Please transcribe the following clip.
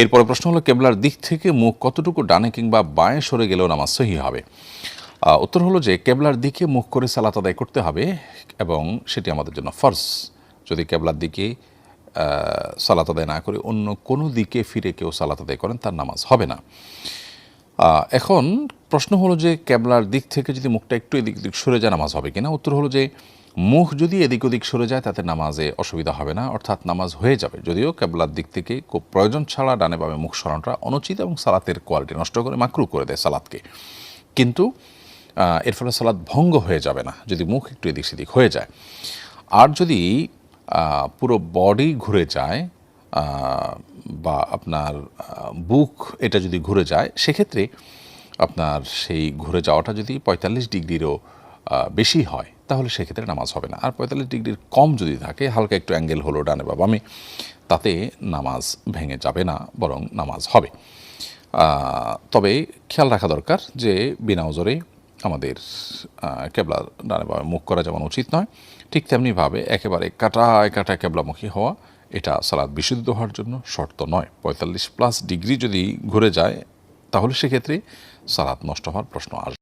এরপরে প্রশ্ন হলো কেবলার দিক থেকে মুখ কতটুকু ডানে কিংবা বাঁয়ে সরে গেলেও নামাজ সহি হবে। উত্তর হলো যে কেবলার দিকে মুখ করে সালাত আদায় করতে হবে এবং সেটি আমাদের জন্য ফরজ। যদি কেবলার দিকে সালাত আদায় না করে অন্য কোনো দিকে ফিরে কেউ সালাত আদায় করেন তার নামাজ হবে না। এখন প্রশ্ন হলো যে কেবলার দিক থেকে যদি মুখটা একটু এদিক ওদিক সরে যায় নামাজ হবে কিনা। উত্তর হলো যে মুখ যদি এদিক ওদিক সরে যায় তাতে নামাজে অসুবিধা হবে না, অর্থাৎ নামাজ হয়ে যাবে। যদিও কেবলার দিক থেকে খুব প্রয়োজন ছাড়া ডানে বামে মুখ সরানোটা অনুচিত এবং সালাতের কোয়ালিটি নষ্ট করে মাকরু করে দেয় সালাতকে, কিন্তু এর ফলে সালাত ভঙ্গ হয়ে যাবে না যদি মুখ একটু এদিক সেদিক হয়ে যায়। আর যদি পুরো বডি ঘুরে যায় বা আপনার বুক এটা যদি ঘুরে যায়, সেক্ষেত্রে আপনার সেই ঘুরে যাওয়াটা যদি 45 ডিগ্রিরও বেশি হয় তাহলে সেক্ষেত্রে নামাজ হবে না। আর 45 ডিগ্রির কম যদি থাকে, হালকা একটু অ্যাঙ্গেল হলো ডানে বা বামে, তাতে নামাজ ভেঙে যাবে না, বরং নামাজ হবে। তবে খেয়াল রাখা দরকার যে বিনা ওজরে আমাদের কেবলা ডানে বামে মুখ করা যেমন উচিত নয়, ঠিক তেমনিভাবে একেবারে কাটায় কাটায় কেবলামুখী হওয়া এটা সালাত বিশুদ্ধ হওয়ার জন্য শর্ত নয়। 45+ ডিগ্রি যদি ঘুরে যায় তাহলে সেক্ষেত্রে সালাত নষ্ট হওয়ার প্রশ্ন আসবে।